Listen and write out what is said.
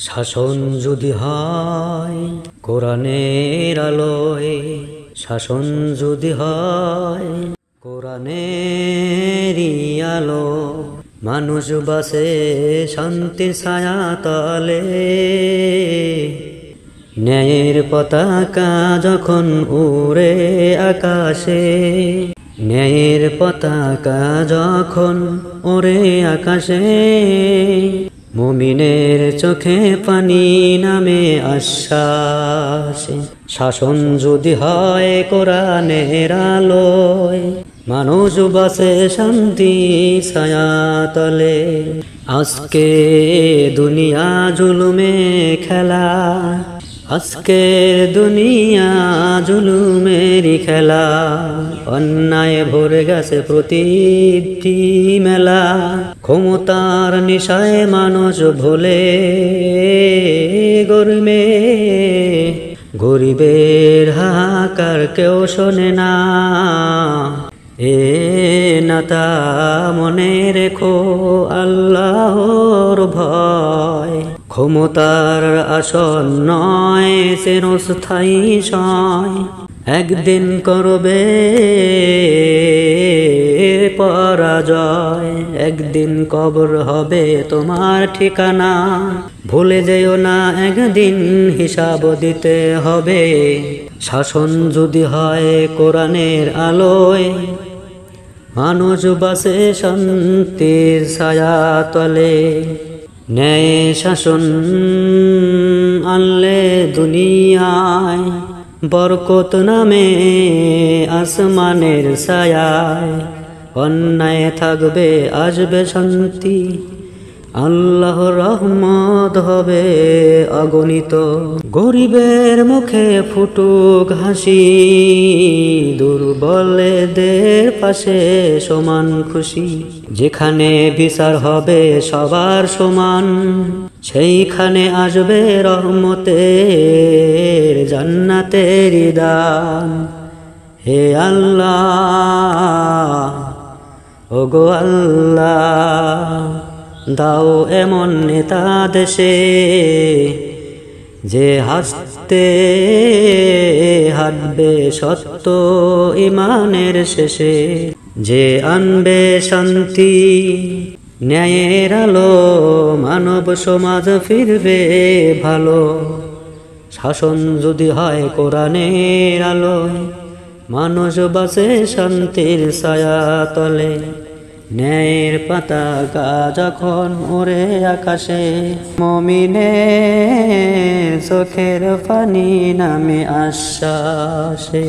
শাসন যদি হয় কোরআনের আলোয়, শাসন যদি হয় কোরআনেরই আলো, মানুষ বাসে শান্তির ছায়া তলে। ন্যায়ের পতাকা যখন উড়ে আকাশে, ন্যায়ের পতাকা যখন ওরে আকাশে, মুমিনের চোখে পানি নামে আশ্বাসে। শাসন যদি হয় কোরআনের আলোয়, মানুষ বাসে শান্তি ছায়া তলে। আজকে দুনিয়া জুলুমে খেলা, আজকের দুনিয়া জুলুমেরই খেলা। অন্যায় ভরে গেছে প্রতিটি মেলা, ক্ষমতার নিশায় মানুষ ভোলে গর্মে। গরিবের হাহাকার কেউ শোনে না, এ নাতা মনে রেখো আল্লাহর ভয়। ক্ষমতার আসন নয় চিরস্থায়ী সয়, একদিন করবে পরাজয়। একদিন কবর হবে তোমার ঠিকানা, ভুলে যেও না একদিন হিসাব দিতে হবে। শাসন যদি হয় কোরআনের আলোয়, মানুষ বাসে শান্তির ছায়া তলে। ন্যায় শাসন আনলে দুনিয়ায় বরকত নামে আসমানের ছায়ায়। অন্যায় থাকবে আসবে শান্তি, আল্লাহর রহমত হবে অগণিত। গরিবের মুখে ফুটুক হাসি, দুর্বলদের পাশে সমান খুশি। যেখানে বিচার হবে সবার সমান, সেইখানে আসবে রহমতের জান্নাতের দান। হে আল্লাহ, ওগো আল্লাহ, দাও এমন নেতা দেশে, যে হাসতে হাঁটবে সত্য ইমানের শেষে। যে আনবে শান্তি ন্যায়ের আলো, মানব সমাজ ফিরবে ভালো। শাসন যদি হয় কোরআনের আলোয়, মানুষ বাসে শান্তির ছায়া তলে। ন্যায়ের পতাকা যখন ওরে আকাশে, মুমিনের চোখের পানি নামে আশ্বাসে।